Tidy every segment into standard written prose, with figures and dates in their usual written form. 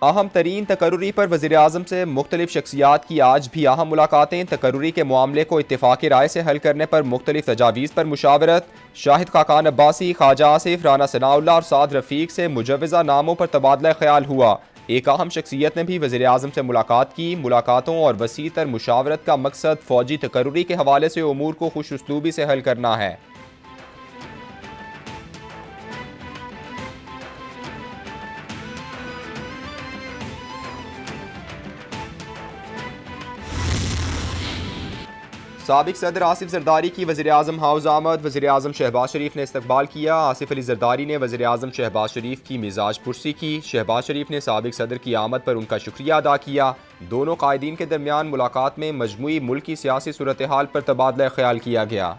अहम तरीन तकर्रुरी पर वज़ीर-ए-आज़म से मुख्तलिफ शख्सियात की आज भी अहम मुलाकातें। तकर्रुरी के मामले को इत्तेफाक़ी राय से हल करने पर मुख्तलिफ तजावीज़ पर मुशावरत। शाहिद खाकान अब्बासी, ख्वाजा आसिफ, राना सनाउल्लाह और साद रफ़ीक से मुजव्वज़ा नामों पर तबादला ख्याल हुआ। एक अहम शख्सियत ने भी वज़ीर-ए-आज़म से मुलाकात की। मुलाकातों और वसी तर मुशावरत का मकसद फ़ौजी तकर्रुरी के हवाले से उमूर को खुश उसलूबी से हल करना है। साबिक सदर आसिफ जरदारी की वज़ीर-ए-आज़म हाउस आमद। वज़ीर-ए-आज़म शहबाज शरीफ ने इस्तकबाल किया। आसिफ अली जरदारी ने वज़ीर-ए-आज़म शहबाज शरीफ की मिजाज पुरसी की। शहबाज शरीफ ने साबिक सदर की आमद पर उनका शुक्रिया अदा किया। दोनों कायदीन के दरमियान मुलाकात में मजमूई मुल्क की सियासी सूरत हाल पर तबादला ख्याल किया गया।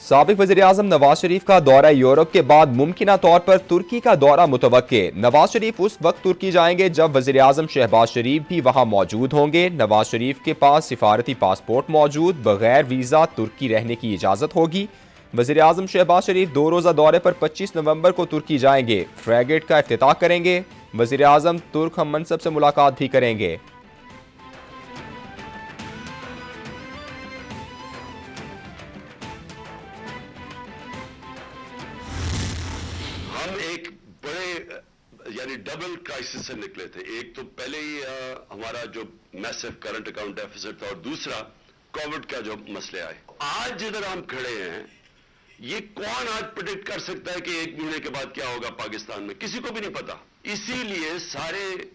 साबिक वज़ीर-ए-आज़म नवाज शरीफ का दौरा यूरोप के बाद मुमकिना तौर पर तुर्की का दौरा मुतवक्के। नवाज शरीफ उस वक्त तुर्की जाएंगे जब वज़ीर-ए-आज़म शहबाज शरीफ भी वहां मौजूद होंगे। नवाज शरीफ के पास सिफारती पासपोर्ट मौजूद, बगैर वीज़ा तुर्की रहने की इजाज़त होगी। वज़ीर-ए-आज़म शहबाज शरीफ 2 रोज़ा दौरे पर 25 नवंबर को तुर्की जाएंगे। फ्रैगेट का इफ्तिताह करेंगे। वज़ीर-ए-आज़म तुर्क हम मनसब से मुलाकात भी करेंगे। हम एक बड़े यानी डबल क्राइसिस से निकले थे। एक तो पहले ही हमारा जो मैसिव करंट अकाउंट डेफिसिट था और दूसरा कोविड का जो मसले आए। आज जिधर हम खड़े हैं, ये कौन आज प्रेडिक्ट कर सकता है कि 1 महीने के बाद क्या होगा पाकिस्तान में? किसी को भी नहीं पता। इसीलिए सारे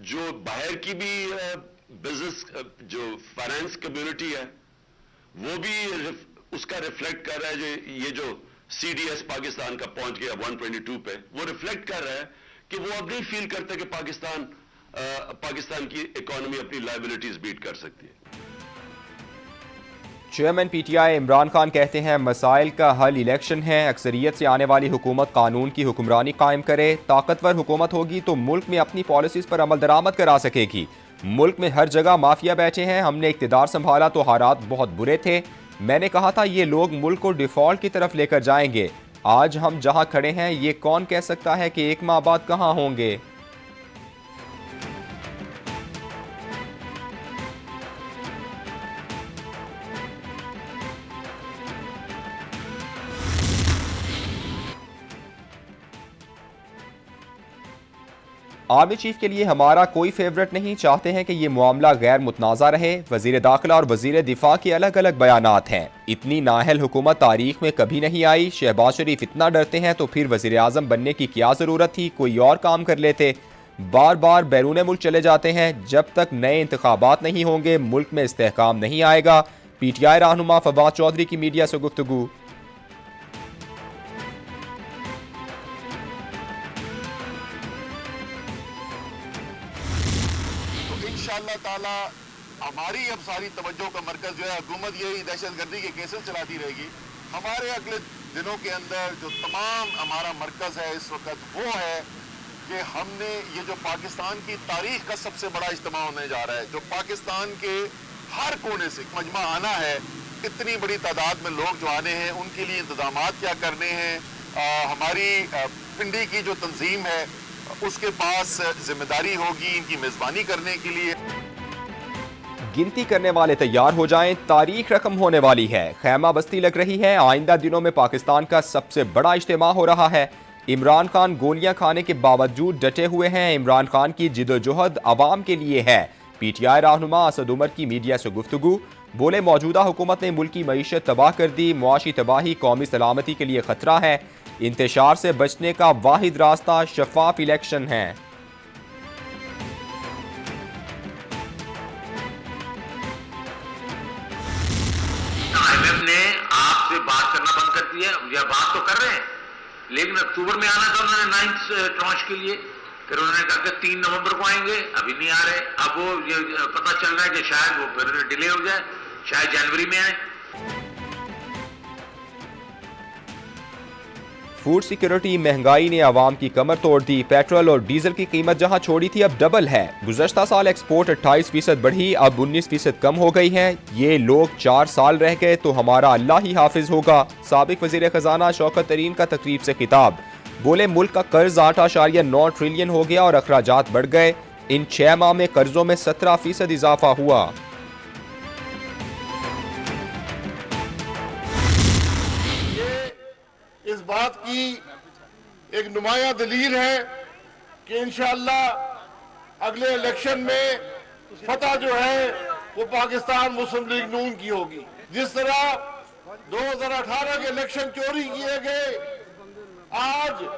जो बाहर की भी बिजनेस जो फाइनेंस कम्युनिटी है वो भी उसका रिफ्लेक्ट कर रहा है। ये जो CDS पाकिस्तान का पहुंच गया 122 पे, वो रिफ्लेक्ट कर रहा है कि वो अब नहीं फील करता कि पाकिस्तान की इकोनॉमी अपनी लायबिलिटीज बीट कर सकती है। चेयरमैन PTI इमरान खान कहते हैं मसाइल का हल इलेक्शन है। अक्सरियत से आने वाली हुकूमत कानून की हुक्मरानी कायम करे। ताकतवर हुकूमत होगी तो मुल्क में अपनी पॉलिसीज पर अमल दरामद करा सकेगी। मुल्क में हर जगह माफिया बैठे हैं। हमने इक़्तिदार संभाला तो हालात बहुत बुरे थे। मैंने कहा था ये लोग मुल्क को डिफॉल्ट की तरफ लेकर जाएंगे। आज हम जहां खड़े हैं ये कौन कह सकता है कि 1 माह बाद कहां होंगे। आर्मी चीफ के लिए हमारा कोई फेवरेट नहीं, चाहते हैं कि ये मामला गैर मुतनाज़ा रहे। वजीर दाखिला और वजीर दिफा के अलग अलग बयानात हैं। इतनी नाअहल हुकूमत तारीख में कभी नहीं आई। शहबाज शरीफ इतना डरते हैं तो फिर वजीर आज़म बनने की क्या ज़रूरत थी? कोई और काम कर लेते। बार बार बैरून मुल्क चले जाते हैं। जब तक नए इंतखाबात नहीं होंगे मुल्क में इस्तेहकाम नहीं आएगा। PTI रहनुमा फवाद चौधरी की मीडिया से गुफ्तगू। इंशाअल्लाह ताला हमारी अब सारी तवज्जो का मरकज जो है हुकूमत यही दहशतगर्दी के केसेस चलाती रहेगी। हमारे अगले दिनों के अंदर जो तमाम हमारा मरकज है इस वक्त वो है कि हमने ये जो पाकिस्तान की तारीख का सबसे बड़ा इज्तिमा होने जा रहा है, जो पाकिस्तान के हर कोने से मजमा आना है। इतनी बड़ी तादाद में लोग जो आने हैं उनके लिए इंतजाम क्या करने हैं। हमारी पिंडी की जो तंजीम है उसके पास जिम्मेदारी होगी इनकी मेजबानी करने के लिए। गिनती करने वाले तैयार हो जाएं, तारीख रकम होने वाली है। खैमा बस्ती लग रही है। आइंदा दिनों में पाकिस्तान का सबसे बड़ा इज्तिमा हो रहा है। इमरान खान गोलियां खाने के बावजूद डटे हुए हैं। इमरान खान की जिदोजहद अवाम के लिए है। PTI रहनुमा असद उमर की मीडिया से गुफ्तगू। बोले मौजूदा हुकूमत ने मुल्क की मईशत तबाह कर दी। मुआशी तबाही कौमी सलामती के लिए खतरा है। इंतशार से बचने का वाहिद रास्ता शफाफ इलेक्शन है। IMF ने आपसे बात करना बंद कर दिया, या बात तो कर रहे हैं, लेकिन अक्टूबर में आना था उन्होंने 9th ट्रांच के लिए। फिर उन्होंने कहा कि 3 नवंबर को आएंगे, अभी नहीं आ रहे। अब वो ये पता चल रहा है कि शायद वो फिर डिले हो जाए, शायद जनवरी में आए। फूड सिक्योरिटी महंगाई ने आवाम की कमर तोड़ दी। पेट्रोल और डीजल की कीमत जहां छोड़ी थी अब डबल है। गुज़श्ता साल एक्सपोर्ट 28% बढ़ी, अब 19% कम हो गई है। ये लोग 4 साल रह गए तो हमारा अल्लाह ही हाफिज होगा। साबिक वज़ीर खजाना शौकत तरीन का तकरीब से खिताब, बोले मुल्क का कर्ज 8.9 ट्रिलियन हो गया और अखराजात बढ़ गए। इन 6 माह में कर्जों में 17% इजाफा हुआ। इस बात की एक नुमाया दलील है कि इंशाअल्लाह अगले इलेक्शन में फतह जो है वो पाकिस्तान मुस्लिम लीग नून की होगी। जिस तरह 2018 के इलेक्शन चोरी किए गए, आज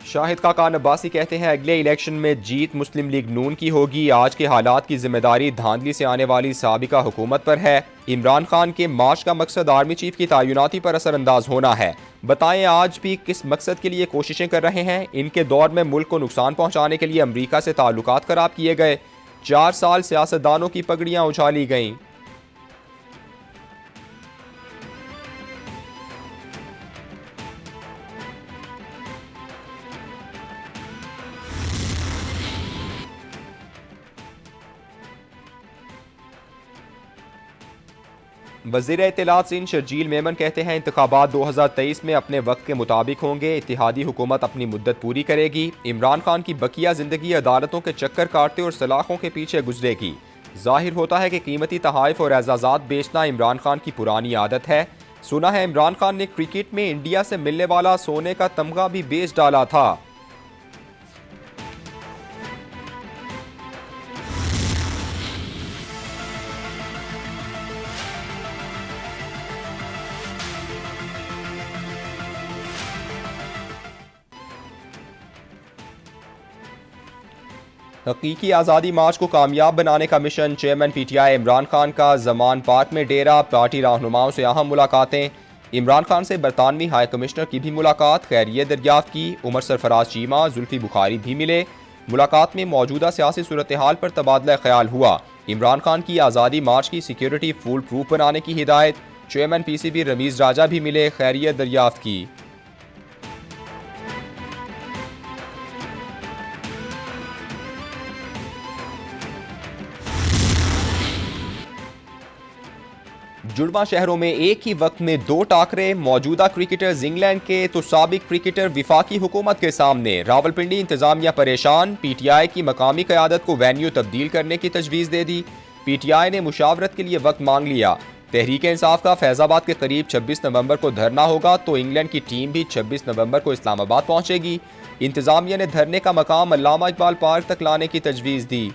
शाहिद खाकान अब्बासी कहते हैं अगले इलेक्शन में जीत मुस्लिम लीग नून की होगी। आज के हालात की जिम्मेदारी धांधली से आने वाली साबिका हुकूमत पर है। इमरान खान के मार्च का मकसद आर्मी चीफ की तैनाती पर असरअंदाज होना है। बताएं आज भी किस मकसद के लिए कोशिशें कर रहे हैं। इनके दौर में मुल्क को नुकसान पहुंचाने के लिए अमरीका से ताल्लुकात खराब किए गए। 4 साल सियासतदानों की पगड़ियां उछाली गईं। वज़ीर इत्तलात सिंध शर्जील मेमन कहते हैं इंतखाबात 2023 में अपने वक्त के मुताबिक होंगे। इत्तेहादी हुकूमत अपनी मुद्दत पूरी करेगी। इमरान खान की बकिया ज़िंदगी अदालतों के चक्कर काटते और सलाखों के पीछे गुजरेगी। जाहिर होता है कि कीमती तहाइफ और एजाज़ात बेचना इमरान खान की पुरानी आदत है। सुना है इमरान खान ने क्रिकेट में इंडिया से मिलने वाला सोने का तमगा भी बेच डाला था। हकीकी आज़ादी मार्च को कामयाब बनाने का mission. Chairman PTI Imran Khan का जमान पार्क में डेरा। पार्टी रहनुमाओं से अहम मुलाकातें। इमरान खान से बरतानवी हाई कमिश्नर की भी मुलाकात, खैरियत दरियाफ्त की। उमर सरफराज चीमा, जुल्फी बुखारी भी मिले। मुलाकात में मौजूदा सियासी सूरत हाल पर तबादला ख्याल हुआ। इमरान खान की आज़ादी मार्च की सिक्योरिटी फुल प्रूफ बनाने की हिदायत। चेयरमैन PCB रमीज़ राजा भी मिले, खैरियत दरियाफ्त की। जुड़वा शहरों में एक ही वक्त में 2 टाकरे। मौजूदा क्रिकेटर्स इंग्लैंड के तो साबिक क्रिकेटर विफाकी हुकूमत के सामने। रावलपिंडी इंतजामिया परेशान। PTI की मकामी क़यादत को वेन्यू तब्दील करने की तजवीज़ दे दी। PTI ने मुशावरत के लिए वक्त मांग लिया। तहरीक इंसाफ का फैज़ाबाद के करीब 26 नवंबर को धरना होगा तो इंग्लैंड की टीम भी 26 नवंबर को इस्लामाबाद पहुंचेगी। इंतजामिया ने धरने का मकाम अल्लामा इकबाल पार्क तक लाने की तजवीज़ दी।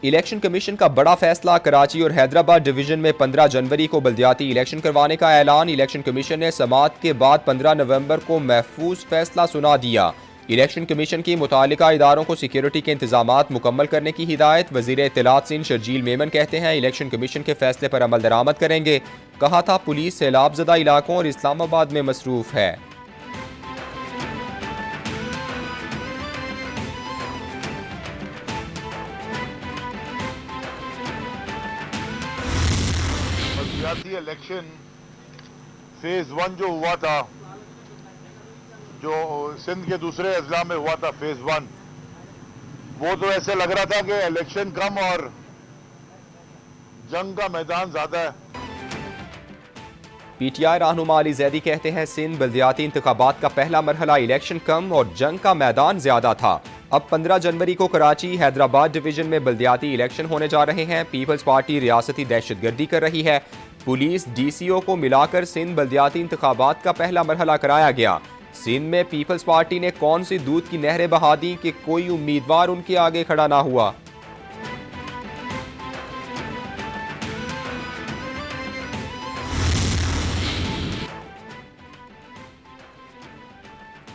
इलेक्शन कमीशन का बड़ा फैसला। कराची और हैदराबाद डिवीजन में 15 जनवरी को बल्दियाती इलेक्शन करवाने का ऐलान। इलेक्शन कमीशन ने समाअत के बाद 15 नवंबर को महफूज फैसला सुना दिया। इलेक्शन कमीशन की मुतालिका इदारों को सिक्योरिटी के इंतजामात मुकम्मल करने की हिदायत। वज़ीर इत्तलात सिंध शर्जील मेमन कहते हैं इलेक्शन कमीशन के फैसले पर अमल दरामद करेंगे। कहा था पुलिस सैलाब ज़दा इलाकों और इस्लामाबाद में मसरूफ़ है। बल्दियाती इलेक्शन फेज 1 जो हुआ था, जो सिंध के दूसरे अजला में हुआ था फेज 1, वो तो ऐसे लग रहा था कि इलेक्शन कम और जंग का मैदान ज्यादा है। PTI रहनुमा अली जैदी कहते हैं सिंध बल्दियाती इंतखाबात का पहला मरहला इलेक्शन कम और जंग का मैदान ज्यादा था। अब 15 जनवरी को कराची हैदराबाद डिवीजन में बल्दियाती इलेक्शन होने जा रहे हैं। पीपल्स पार्टी रियासती दहशतगर्दी कर रही है। पुलिस DCO को मिलाकर सिंध बल्दियाती इंतखाबात का पहला मरहला कराया गया। सिंध में पीपल्स पार्टी ने कौन सी दूध की नहरें बहा दी कि कोई उम्मीदवार उनके आगे खड़ा ना हुआ।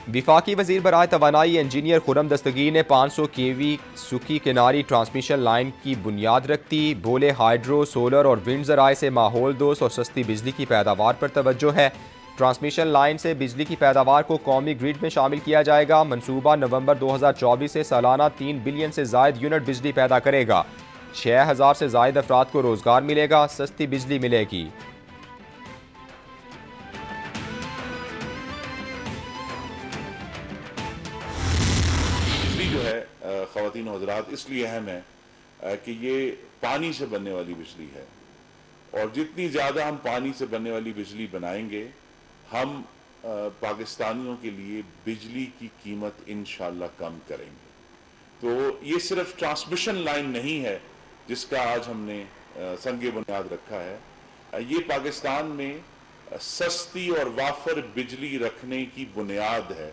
विफाकी वजीर बराए तवानाई इंजीनियर खुरम दस्तगीर ने 500 kV सुखी किनारी ट्रांसमिशन लाइन की बुनियाद रख दी। बोले हाइड्रो, सोलर और विंड जराए से माहौल दोस्त और सस्ती बिजली की पैदावार पर तवज्जो है। ट्रांसमिशन लाइन से बिजली की पैदावार को कौमी ग्रिड में शामिल किया जाएगा। मंसूबा नवंबर 2024 से सालाना 3 बिलियन से जायद यूनिट बिजली पैदा करेगा। 6000 से जायद अफराद को रोजगार मिलेगा, सस्ती बिजली मिलेगी। बिजली जो है ख़वातीन और हज़रात इसलिए अहम है कि ये पानी से बनने वाली बिजली है, और जितनी ज़्यादा हम पानी से बनने वाली बिजली बनाएंगे, हम पाकिस्तानियों के लिए बिजली की कीमत इंशाअल्लाह कम करेंगे। तो ये सिर्फ ट्रांसमिशन लाइन नहीं है जिसका आज हमने संगे बुनियाद रखा है, ये पाकिस्तान में सस्ती और वाफर बिजली रखने की बुनियाद है।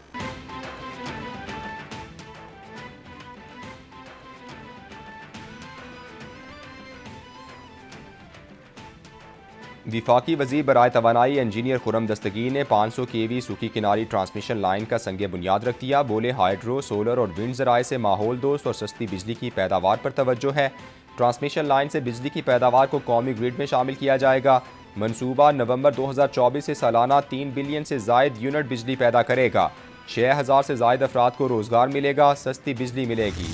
विफाकी वज़ीर बराए तवानाई इंजीनियर खुरम दस्तगीर ने 500 kV सूखी किनारी ट्रांसमिशन लाइन का संगे बुनियाद रख दिया। बोले हाइड्रो, सोलर और विंड ज़राए से माहौल दोस्त और सस्ती बिजली की पैदावार पर तवज्जो है। ट्रांसमिशन लाइन से बिजली की पैदावार को कौमी ग्रिड में शामिल किया जाएगा। मंसूबा नवंबर 2024 से सालाना 3 बिलियन से जायद यूनिट बिजली पैदा करेगा। 6000 से जायद अफराद को रोजगार मिलेगा, सस्ती बिजली मिलेगी।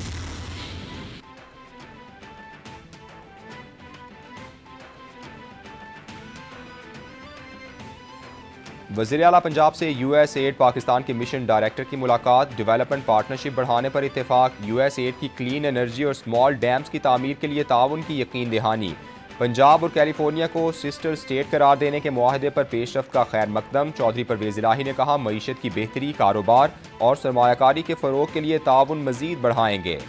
वज़ीर आला पंजाब से USAID पाकिस्तान के मिशन डायरेक्टर की मुलाकात। डेवलपमेंट पार्टनरशिप बढ़ाने पर इत्तेफाक। USAID की क्लीन एनर्जी और स्मॉल डैम्स की तामीर के लिए ताउन की यकीन दहानी। पंजाब और कैलिफोर्निया को सिस्टर स्टेट करार देने के मुआहदे पर पेशरफ्त का खैर मकदम। चौधरी परवेज़ इलाही ने कहा, मईशत की बेहतरी, कारोबार और सरमायाकारी के फ़रोग के लिए ताउन मज़ीद बढ़ाएंगे।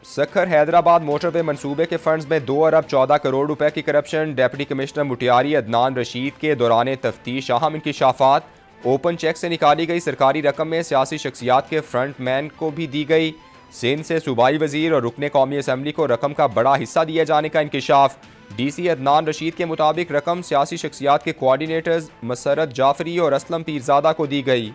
सखर हैदराबाद मोटरवे मंसूबे के फंड्स में 2 अरब 14 करोड़ रुपए की corruption. Deputy commissioner Matiari Adnan Rashid के दौरान तफ्तीश अहम इंकिशाफात। ओपन चेक से निकाली गई सरकारी रकम में सियासी शख्सियात के फ्रंट मैन को भी दी गई। सिंध से सूबाई वजीर और रुकने कौमी असम्बली को रकम का बड़ा हिस्सा दिए जाने का इंकिशाफ। DC अदनान रशीद के मुताबिक रकम सियासी शख्सियात के कोऑर्डिनेटर्स मसरत जाफरी और असलम पीरजादा को दी गई।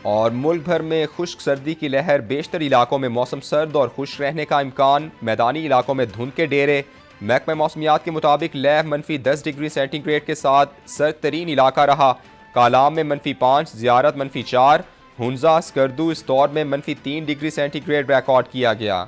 और मुल्क भर में खुश्क सर्दी की लहर। बेशतर इलाकों में मौसम सर्द और खुश रहने का इम्कान। मैदानी इलाकों में धुंध के डेरे। महकमा मौसमियात के मुताबिक लेह -10 डिग्री सेंटीग्रेड के साथ सर्द तरीन इलाका रहा। कालाम में -5, ज़ियारत -4, हुंजा, स्कर्दू, इस दौर में -3 डिग्री सेंटीग्रेड रिकॉर्ड किया गया।